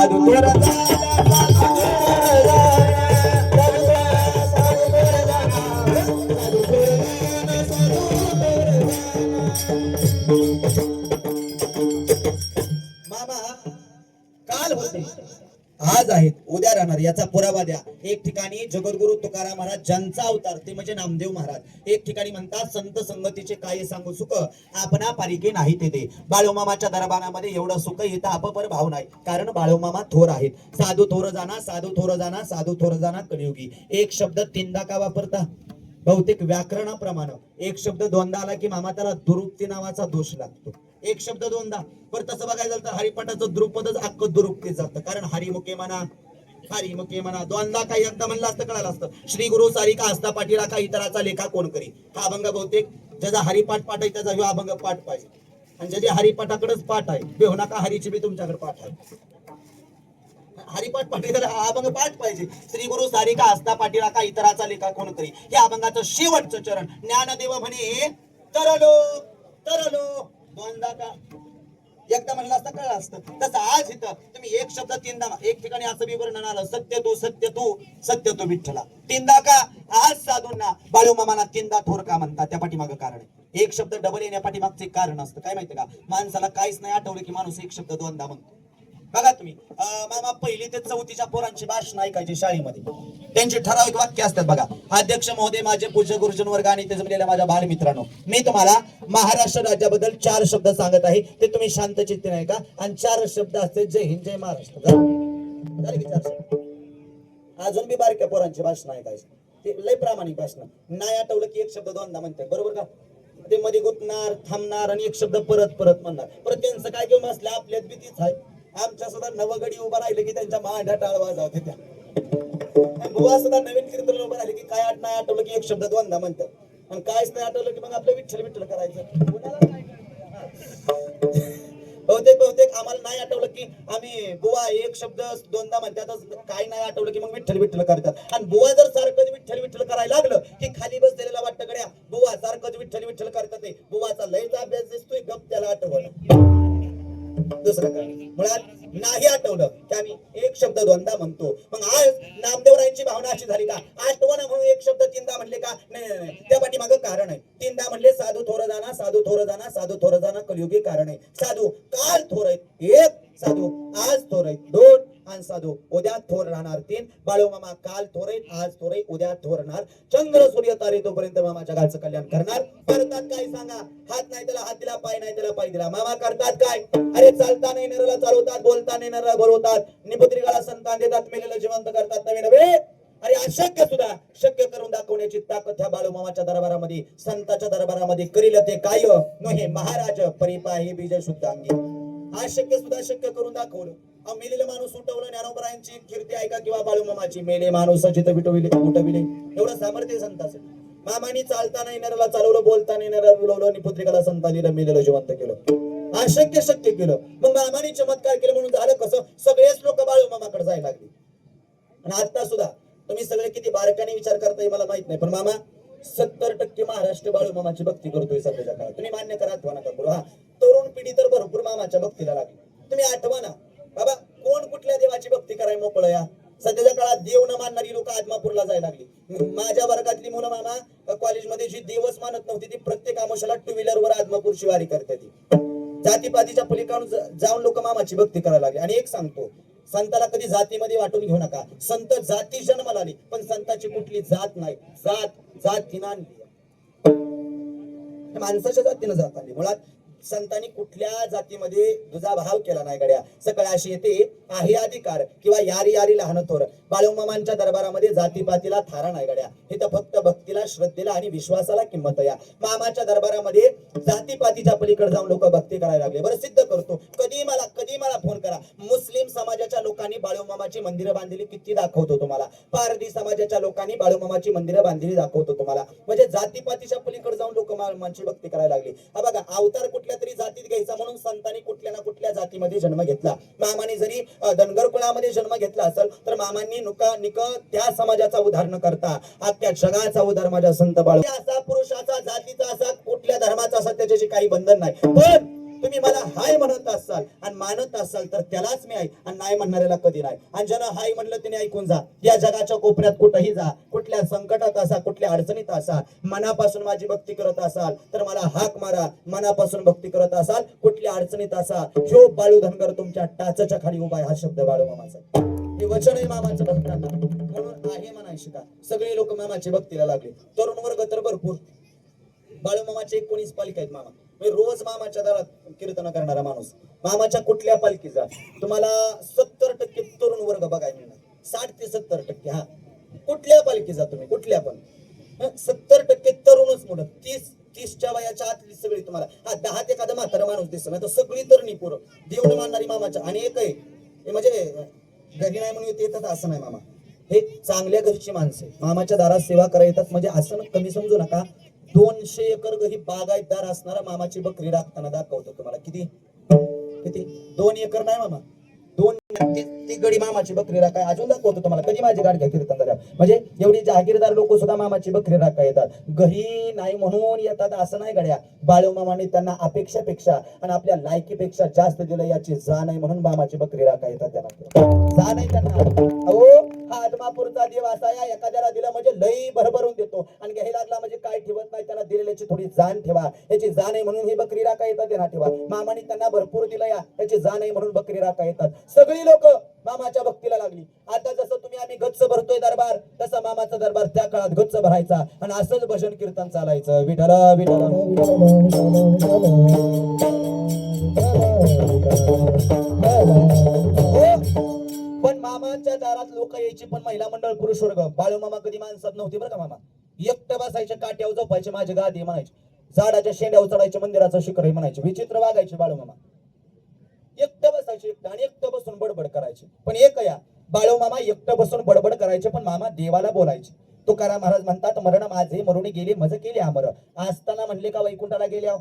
साधू थोर मामा काल होते आज आहेत उद्या राहणार याचा पुरावा द्या। एक ठिकाणी जगद्गुरु तुकाराम महाराज ज्यांचा अवतार ते म्हणजे नामदेव महाराज, एक ठिकाणी म्हणतात संत संगतीचे काय सांगू सुख आपणा पारिके नाही ते दे। बाळूमामाच्या दरबारामध्ये एवढं सुख येतं अपपर भाव नाही, कारण बाळूमामा थोर आहेत। साधू थोर जाना, साधू थोर जाना, साधू थोर जाना कलियुगी। एक शब्द तीनदा का वापरता? बहुतेक व्याकरणाप्रमाणे एक शब्द दोनदा आला की मामा त्याला दुरुक्ती नावाचा दोष लागतो। एक शब्द दोनदा, पण तसं बघायला झालं तर हरिपाठाचं द्रुपदच अख्खं दुरुक्तीत जातं, कारण हरिमुखे म्हणा हरिमुखे म्हणा दोनदा काही एकदा म्हणलं असतं कळालं असतं। श्री गुरु सारिका हस्ता पाठीला का इतराचा लेखा कोण करी, हा अभंग बहुतेक ज्याचा हरिपाठ पाठ आहे त्याचा ह्यो अभंग पाठ पाहिजे, आणि ज्याच्या हरिपाठाकडेच पाठ आहे बेहू नका हरीची बी तुमच्याकडे पाठ आहे। हरिपाठ पाठी तर अभंग पाठ पाहिजे। श्री गुरु सारिका हस्ता पाठीला का इतराचा लेखा कोण करी, या अभंगाचं शेवटचं चरण ज्ञानदेव म्हणे तरलो तरलो दोनदा का एकदा म्हणलं असतं कळलं असतं। तसं आज इथं तुम्ही एक शब्द तीनदा, एक ठिकाणी असं बी वर्णन आलं सत्य तू सत्य तू सत्य तू विठ्ठला तीनदा का। आज साधूंना बाळूमामाला तीनदा थोर का म्हणतात त्या पाठीमागं कारण आहे। एक शब्द डबल येण्या पाठीमागचे कारण असतं काय माहिती का, माणसाला काहीच नाही आठवलं की माणूस एक शब्द दोनदा म्हणतो। बघा तुम्ही मामा पहिली ते चौथीच्या पोरांची भाषण ऐकायची शाळेमध्ये, त्यांची ठराविक वाक्य असतात बघा। अध्यक्ष महोदय, माझे पूज्य गुरुजन वर्ग आणि ते जमलेल्या माझ्या बालमित्रांनो, मी तुम्हाला महाराष्ट्र राज्याबद्दल 4 शब्द सांगत आहे, ते तुम्ही शांत चित्ते नाही का, आणि 4 शब्द असते जय हिंद जय महाराष्ट्र। झाले की 4 शब्द? अजून बी बारक्या पोरांची भाषण ऐकायची, ते लय प्रामाणिक भाषण, नाही आठवलं की एक शब्द दोनदा म्हणतात बरोबर का, ते मध्ये गुतणार थांबणार आणि एक शब्द परत परत म्हणणार। परत त्यांचं काय घेऊन असल्या आपल्यात बी तीच आहे। आमच्या सुद्धा नवगडी उभा राहिले की त्यांच्या मांड्या टाळवा जाऊ त्या, बुवा सुद्धा नवीन कीर्तन उभा राहिले की काय नाही आठवलं की एक शब्द दोनदा म्हणतात, आणि कायच नाही आठवलं की मग आपलं विठ्ठल विठ्ठल करायचं। बहुतेक आम्हाला नाही आठवलं की आम्ही बुवा एक शब्द दोनदा म्हणतातच, काय नाही आठवलं की मग विठ्ठल विठ्ठल करतात। आणि बुवा जर सारखं विठ्ठल विठ्ठल करायला लागलं की खाली बसलेला वाटतं गड्या बुवा सारखं विठ्ठल विठ्ठल करतात, ते बुवाचा लयचा अभ्यास दिसतोय गप त्याला आठवलं। दुसरं काय मुळात नाही आठवलं की आम्ही एक शब्द दोनदा म्हणतो। मग आज नामदेवरायांची भावना अशी झाली का आठवण म्हणून एक शब्द तीनदा म्हणले का? नाही, त्या पाठीमागं कारण आहे। तीनदा म्हणले साधू थोर जाना, साधू थोर जाना, साधू थोर जाना कलियुगी कारण आहे। साधू काल थोर आहेत 1, साधू आज थोर आहेत 2, आणि साधू उद्या थोर राहणार 3। बाळूमामा काल थोर आहेत, आज थोर आहे, उद्या थोर राहणार। चंद्र सूर्य तारे तोपर्यंत मामाच्या गालचं कल्याण करणार। करतात काय सांगा? हात नाही त्याला हात दिला, पाय नाही त्याला पाय दिला, मामा करतात काय? अरे चालता नाही नराला चालवतात, बोलता नाही नराला बोलवतात, निपुत्रिकाला संतान देतात, मेलेलं जिवंत करतात नवे नवे। अरे अशक्य सुद्धा शक्य करून दाखवण्याची ताकद ह्या बाळूमामाच्या दरबारामध्ये संतांच्या दरबारामध्ये करील ते काय नोहे महाराज परिपाही बीज शुद्धांगी। अशक्य सुद्धा शक्य करून दाखवलं। मेलेले माणूस उठवलं, ज्ञानोबरायांची कीर्ती ऐका किंवा बाळूमामाची मेले माणूस जिथं उठविले एवढं सामर्थ्य संतांचं। मामानी चालता नाही नराला चालवलं, बोलता नाही नराला बोलवलं, निपुत्रिकाला संतान दिलं, मेलेलं जिवंत केलं, अशक्य शक्य केलं। मग मामानी चमत्कार केलं म्हणून झालं कसं? सगळेच लोक बाळूमामाकडे जायला लागले। आणि आता सुद्धा तुम्ही सगळे किती बारकाने विचार करताय मला माहित नाही, पण मामा 70% महाराष्ट्र बाळूमामाची भक्ती करतोय सध्याच्या काळात। तुम्ही मान्य करा अथवा नका करू, हा तरुण पिढी तर भरपूर मामाच्या भक्तीला लागली। तुम्ही आठवा ना बाबा, कोण कुठल्या देवाची भक्ती करायला मोकळं या? सध्याच्या काळात देव न मानणारी लोक आदमापूरला जायला लागली। माझ्या वर्गातली मुलं मामा कॉलेजमध्ये जी देवच मानत नव्हती ती प्रत्येक आमोशाला 2 व्हीलरवर आदमापूर शिवारी करते। ती जातीपातीच्या पलीकडून जाऊन लोक मामाची भक्ती करायला लागली। आणि एक सांगतो, संताला कधी जातीमध्ये वाटून घेऊ नका। संत जाती जन्माला आली, पण संताची कुठली जात नाही, जातीनं माणसाच्या जातीनं जात आली। मुळात संतांनी कुठल्या जातीमध्ये दुजाभाव केला नाही गड्या। सकाळ अशी येते आहे अधिकार किंवा यारी यारी लहान थोर। बाळूमामांच्या दरबारामध्ये जातीपातीला थारा नाही गड्या, इथं फक्त भक्तीला श्रद्धेला आणि विश्वासाला किंमत या। मामाच्या दरबारामध्ये जातीपातीच्या पलीकडे जाऊन लोक भक्ती करायला लागले। बरं सिद्ध करतो, कधी मला फोन करा। मुस्लिम समाजाच्या लोकांनी बाळूमामाची मंदिरं बांधलेली किती दाखवतो तुम्हाला। पारधी समाजाच्या लोकांनी बाळूमामाची मंदिरं बांधलेली दाखवतो तुम्हाला। म्हणजे जातीपातीच्या पलीकडे जाऊन लोक मामाची भक्ती करायला लागली। हा बघा, अवतार कुठल्या तरी जातीत घ्यायचा म्हणून संतांनी कुठल्या ना कुठल्या जातीमध्ये जन्म घेतला। मामाने जरी धनगर कुळामध्ये जन्म घेतला असेल तर मामांनी निक त्या समाजाचा उद्धार न करता अख्ख्या जगाचा उद्धार माझ्या संत बाळू असा पुरुषाचा जातीचा असा कुठल्या धर्माचा असा त्याच्याशी काही बंधन नाही। पण तुम्ही मला हाय म्हणत असाल आणि मानत असाल तर त्यालाच मी आहे, आणि नाही म्हणणाऱ्याला कधी नाही. आणि ज्यानं हाय म्हणलं त्याने ऐकून जा. या जगाच्या कोपऱ्यात कुठेही जा, कुठल्या संकटात असा, कुठल्या अडचणीत असा, मनापासून माझी भक्ती करत असाल तर मला हाक मारा. मनापासून भक्ती करत असाल, कुठल्या अडचणीत असा, ह्यो बाळू धनगर तुमच्या टाचाच्या खाली उभा आहे. हा शब्द बाळू मामाचा, हे वचन आहे मामाचं भक्तांना. म्हणून आहे म्हणायचे का सगळे लोक मामाच्या भक्तीला लागले. तरुण वर्ग तर भरपूर. बाळू मामाचे 19 पालखी आहेत मामा. रोज मामाच्या दारात कीर्तन करणारा माणूस. मामाच्या कुठल्या पालखीचा तुम्हाला 70% तरुण वर्ग बघायला मिळणार. 60 ते 70%. हा, कुठल्या पालखीचा तुम्ही कुठल्या पण 70% तरुणच मुलं. 30च्या वयाच्या आतली सगळी तुम्हाला. हा 10 ते एखादा म्हातारा माणूस दिसत नाही तर सगळी तरुणी पोरं देऊन मानणारी मामाच्या. आणि एक आहे म्हणजे घरी नाही म्हणून येतात असं नाही मामा. हे चांगल्या घरची माणसं मामाच्या दारात सेवा करायला येतात. म्हणजे असं कमी समजू नका. 200 एकर घरी बागायतदार असणारा मामाची बकरी राखताना दाखवतो तुम्हाला. किती किती 2 एकर नाही मामा, 2 ती गडी मामाची बकरी राखाय अजून दाखवतो तुम्हाला. कधी माझी गाठ घ्या कीर्तन झाल्या. म्हणजे एवढी जहागीरदार लोक सुद्धा मामाची बकरी राखा येतात. घरी नाही म्हणून येतात असं नाही गड्या. बाळू मामाने त्यांना अपेक्षापेक्षा आणि आपल्या लायकीपेक्षा जास्त दिलं याची जाण आहे म्हणून मामाची बकरी राखा येतात. त्यांना जाण आहे त्यांना. अहो हा आदमापूरचा देव असा या एखाद्याला दिलं म्हणजे लई भरभरून देतो आणि घ्यायला लागला म्हणजे काय ठेवत नाही. त्यांना दिलेल्याची थोडी जाण ठेवा. याची जाण आहे म्हणून ही बकरी राखा येतात. त्यांना ठेवा. मामाने त्यांना भरपूर दिलं या याची जाण आहे म्हणून बकरी राखा येतात. सगळी लोक मामाच्या भक्तीला लागली. आता जसं तुम्ही आम्ही गच्च भरतोय दरबार, तसं मामाचा दरबार त्या काळात गच्च भरायचा आणि असंच भजन कीर्तन चालायचं. विठ्ठल विठ्ठल. पण मामाच्या दारात लोक यायची पण महिला मंडळ पुरुष वर्ग. बाळू मामा कधी माणसात नव्हते बरं का मामा. एकटं बसायचे, काट्यावर झोपायचे, माझे गादी म्हणायचे, झाडाच्या शेंड्यावर चढायचे, मंदिराचं शिखर म्हणायचे, विचित्र वागायचे बाळू मामा. एकटं बसायचे एकटं आणि एकटं बसून बडबड करायचे. पण एक या बाळू मामा एकटं बसून बडबड करायचे पण मामा देवाला बोलायचे. तुकाराम महाराज म्हणतात मरण माझे मरुणी गेले मज केले अमर. असताना म्हणले का वैकुंठाला गेल्या,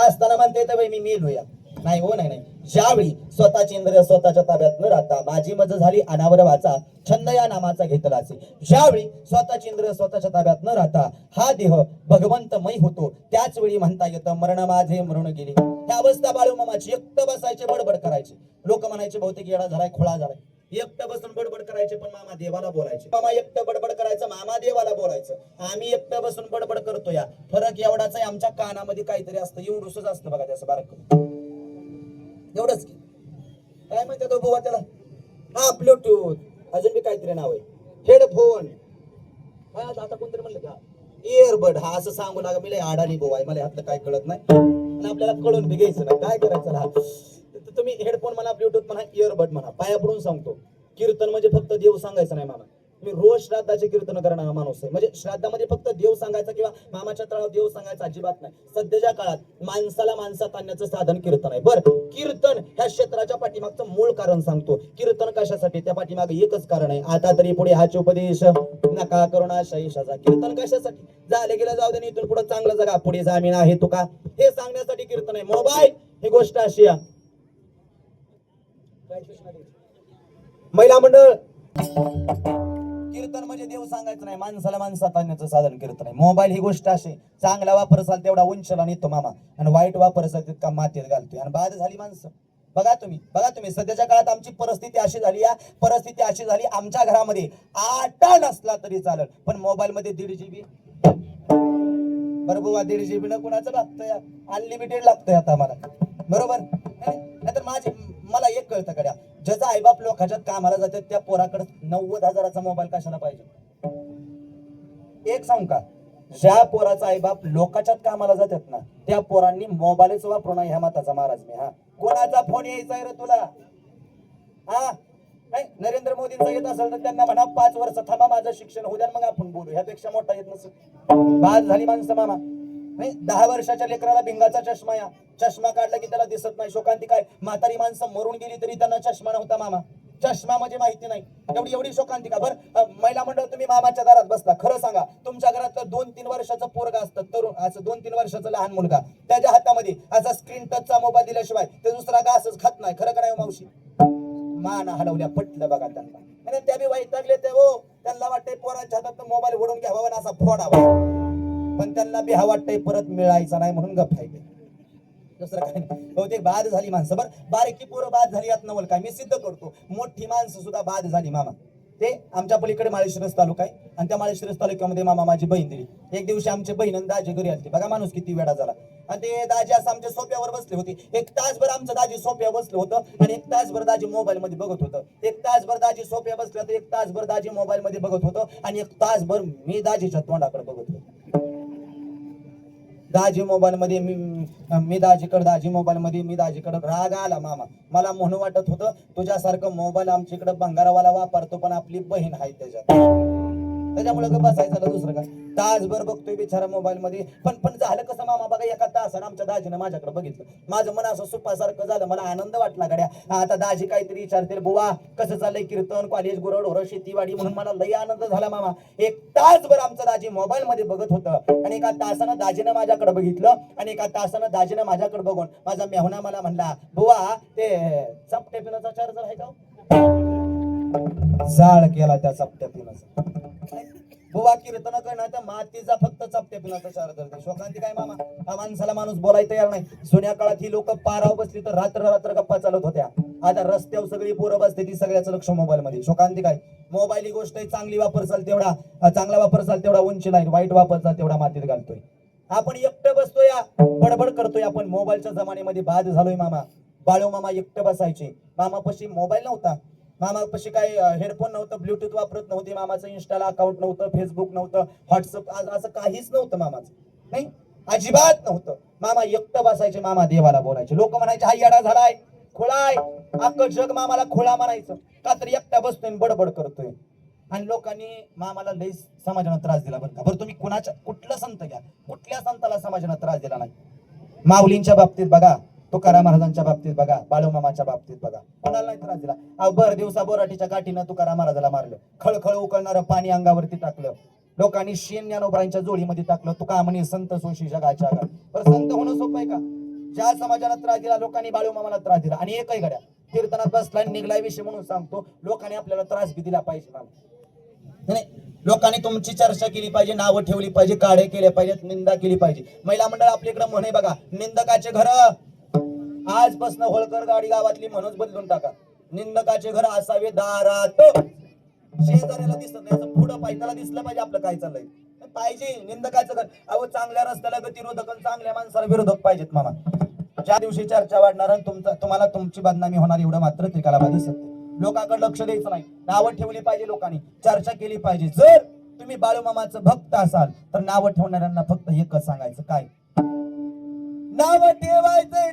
असताना म्हणते तर मी मेलोया. नाही हो नाही नाही. ज्यावेळी स्वतःची इंद्रिय स्वतःच्या ताब्यात न राहता माझी मज झाली अनावर वाचा छंद या नामाचा घेतलाचे. ज्यावेळी स्वतःची इंद्रिय स्वतःच्या ताब्यात न राहता हा देह भगवंतमय होतो त्याच वेळी म्हणता येतं मरण माझे मरण गेले. ही अवस्था बाळू मामाची. एकटं बसायचे बडबड करायचे. लोक म्हणायचे बहुतेक येडा झालाय खोळा झालाय. एकटं बसून बडबड करायचे पण मामा देवाला बोलायचे. मामा एकटं बडबड करायचं, मामा देवाला बोलायचं. आम्ही एकटं बसून बडबड करतो या. फरक एवढाच आहे आमच्या कानामध्ये काहीतरी असतं. एवढंच असतं बघा त्याचं बारक एवढंच की. काय म्हणते तो बुवा त्याला. हा ब्लूटूथ अजून बी काहीतरी नाव आहे. हेडफोन. हा आता कोणतरी म्हणलं का इयरबड. हा असं सांगू लागा मी आडाणी बुवा आहे, मला ह्यातलं काय कळत नाही आणि आपल्याला कळून बी घ्यायचं ना काय करायचं ना. तुम्ही हेडफोन म्हणा, ब्लूटूथ म्हणा, इयरबड म्हणा. पाया पडून सांगतो कीर्तन म्हणजे फक्त देव सांगायचं नाही मामा. मी रोज श्राद्धाचे कीर्तन करणारा माणूस आहे. म्हणजे श्राद्धामध्ये फक्त देव सांगायचं किंवा मामाच्या तळावर देव सांगायचं अजिबात नाही. सध्याच्या काळात माणसाला माणसात आणण्याचं साधन कीर्तन आहे. बरं कीर्तन ह्या क्षेत्राच्या पाठीमागचं मूळ कारण सांगतो. कीर्तन कशासाठी त्या पाठीमागे एकच कारण आहे. आता तरी पुढे हाच उपदेश नका करुणा शैषाचा. कीर्तन कशासाठी. झाले गेलं जाऊ दे, इथून पुढे चांगलं जगा, पुढे जामीन आहे तुका, हे सांगण्यासाठी कीर्तन आहे. मोबाईल ही गोष्ट अशी आहे. महिला मंडळ कीर्तन म्हणजे देव सांगायचं नाही, माणसाला माणसात आणण्याचं साधन कीर्तन आहे. मोबाईल ही गोष्ट अशी चांगला वापर असाल तेवढा उंचला नेतो मामा आणि वाईट वापर असेल तितका मातीत घालतोय आणि बाद झाली माणसं. बघा तुम्ही सध्याच्या काळात आमची परिस्थिती अशी झाली. या परिस्थिती अशी झाली आमच्या घरामध्ये आटा नसला तरी चालेल पण मोबाईल मध्ये 1.5 GB. बरोबर 1.5 GB न कुणाचं लागतंय, अनलिमिटेड लागतंय आता मला. बरोबर नाहीतर मला एक कळतं कड्या, ज्याचा आईबाप लोकांच्यात कामाला जातात त्या पोराकडे 90,000चा मोबाईल कशाला पाहिजे. एक सांग का, ज्या पोराचा आईबाप लोकांच्यात कामाला जातात ना त्या पोरांनी मोबाईलच वापरू नये ह्या मताचा महाराज मी. हा कोणाचा फोन यायचा रे तुला. हा नाही नरेंद्र मोदींचा येत असेल तर त्यांना म्हणा 5 वर्ष थांबा माझं शिक्षण होऊ द्या मग आपण बोलू. ह्यापेक्षा मोठा येत नसेल. बाद झाली माणसं मामा. नाही 10 वर्षाच्या लेकराला भिंगाचा चष्मा या. चष्मा काढला की त्याला दिसत नाही. शोकांती काय म्हातारी माणसं मरून गेली तरी त्यांना चष्मा नव्हता मामा. चष्मा म्हणजे माहिती नाही एवढी शोकांती का. बरं महिला मंडळ तुम्ही मामाच्या दारात बसला, खरं सांगा तुमच्या घरात 2-3 वर्षाचं पोरगा असतं तरुण, असं 2-3 वर्षाचं लहान मुलगा, त्याच्या हातामध्ये असा स्क्रीन टचचा मोबाईल दिल्याशिवाय ते दुसरा घासच खात नाही. खरं का नाही मावशी. मान हलवल्या पटलं बघा त्यांना. आणि त्या बी वैतागले ते हो. त्यांना वाटतंय पोरांच्या हातात मोबाईल ओढून घ्यावा आणि असा फोडावा पण त्यांना बी हा वाटतंय परत मिळायचा नाही म्हणून गप्प आहे. दुसरं काय नाही. बहुतेक बाद झाली माणसं. बरं बारकी पोरं बाद झाली यात नवल काय, मी सिद्ध करतो. मोठी माणसं सुद्धा बाद झाली मामा. ते आमच्या पलीकडे माळेश्वरस तालुका आहे आणि त्या माळेश्वरस तालुक्यामध्ये मामा माझी बहीण दिली. एक दिवशी आमची बहीण आणि दाजी घरी आली. बघा माणूस किती वेळा झाला. आणि ते दाजी असं आमच्या सोप्यावर बसले होते. एक तासभर आमचं दाजी सोप्यावर बसलं होतं आणि एक तासभर दाजी मोबाईल मध्ये बघत होतं. एक तासभर दाजी सोप्या बसलं तर एक तासभर दाजी मोबाईल मध्ये बघत होतं आणि एक तासभर मी दाजीच्या तोंडाकडे बघत होतो. दाजी मोबाईल मध्ये मी दाजीकडे, दाजी मोबाईल मध्ये मी दाजीकडे. राग आला मामा. मला म्हणून वाटत होतं तुझ्यासारखं मोबाईल आमच्या इकडे भंगारावाला वापरतो पण आपली बहीण आहे त्याच्यामुळे बसायचं झालं. दुसरं काय तासभर बघतोय बिचारा मोबाईल मध्ये. पण झालं कसं मामा बघा, एका तासानं आमच्या दाजीनं माझ्याकडे बघितलं. माझं मन असं सुपासारखं झालं. मला आनंद वाटला गड्या. आता दाजी काहीतरी विचारतील, बुवा कसं चाललंय कीर्तन, कॉलेज, गुरढोर, शेतीवाडी, म्हणून मला लई आनंद झाला मामा. एक तासभर आमचं दाजी मोबाईल मध्ये बघत होतं आणि एका तासानं दाजीनं माझ्याकडे बघितलं आणि एका तासानं दाजीनं माझ्याकडे बघून माझा मेहुणा मला म्हणला, बुवा ते चपटे पिण्याचा चार्जर आहे का? जाळ केला त्या चपट्या पिण्याचा. बुवा कीर्तन करणार त्या मातीचा फक्त चपट्या पिण्याचा चार्जर दे. शोकांती काय मामा, हा माणसाला माणूस बोलायला तयार नाही. जुन्या काळात ही लोक पाराव बसली तर रात्र रात्र गप्पा चालत होत्या. आता रस्त्यावर सगळी पोरं बसते ती सगळ्याचं लक्ष मोबाईल मध्ये. शोकांती काय, मोबाईल ही गोष्ट चांगली वापरचाल तेवढा चांगला वापरचाल तेवढा उंचीला आहे, वाईट वापरचाल तेवढा मातीत घालतोय. आपण एकटं बसतोय बडबड करतोय. आपण मोबाईलच्या जमान्यामध्ये बाद झालोय मामा. बाळू मामा एकटं बसायचे. मामापाशी मोबाईल नव्हता, मामापाशी काय हेडफोन नव्हतं, ब्लूटूथ वापरत नव्हते, मामाचं इंस्टाला अकाउंट नव्हतं, फेसबुक नव्हतं, व्हॉट्सअप असं काहीच नव्हतं मामाचं. नाही अजिबात नव्हतं. मामा एकटं बसायचे. मामा देवाला बोलायचे. लोक म्हणायचे हा येडा झालाय, खोळाय. अख्खं जग मामाला खोळा म्हणायचं का तर एकटा बसतोय बडबड करतोय. आणि लोकांनी मामाला लई समाजाला त्रास दिला. बरं का, बरं तुम्ही कुठलं संत घ्या, कुठल्या संताला समाजाला त्रास दिला नाही? माऊलींच्या बाबतीत बघा, तुकाराम महाराजांच्या बाबतीत बघा, बाळूमामाच्या बाबतीत बघा, कोणाला नाही त्रास दिला. भर दिवसा बोराटीच्या काठीनं तुकाराम महाराजाला मारलं. खळखळ उकळणारं पाणी अंगावरती टाकलं. लोकांनी शेण ज्ञानोबांच्या जोडीमध्ये टाकलं. तुका म्हणे संत सोशी जगाच्या आगात. पर संत होणं सोपं आहे का? ज्या समाजाला त्रास दिला लोकांनी बाळूमामाला त्रास दिला. आणि एकही घड्या कीर्तनात बसला निघलाय विषय म्हणून सांगतो, लोकांनी आपल्याला त्रास बी दिला पाहिजे मामा. नाही, लोकांनी तुमची चर्चा केली पाहिजे, नावं ठेवली पाहिजे, काढे केले पाहिजेत, निंदा केली पाहिजे. महिला मंडळ आपल्याकडे म्हणे बघा, निंदकाचे घर आजपासून होळकर गाडी गावातली म्हणून बदलून टाका. निंदकाचे घर असावे दारात. शेजाऱ्याला दिसत नाही, पुढं पायथ्याला दिसलं पाहिजे आपलं काय चाललंय पाहिजे. निंदकाचं घर अहो, चांगल्या रस्त्याला गतिरोधक आणि चांगल्या माणसाला विरोधक पाहिजेत मामा. ज्या दिवशी चर्चा वाढणार तुम्हाला तुमची बदनामी होणार एवढं मात्र त्रिकालाला दिसत. लोकांकडे लक्ष द्यायचं नाही, नावं ठेवली पाहिजे, लोकांनी चर्चा केली पाहिजे. जर तुम्ही बाळूमामाचं भक्त असाल तर नावं ठेवणाऱ्यांना फक्त एकच सांगायचं, काय नाव ठेवायचं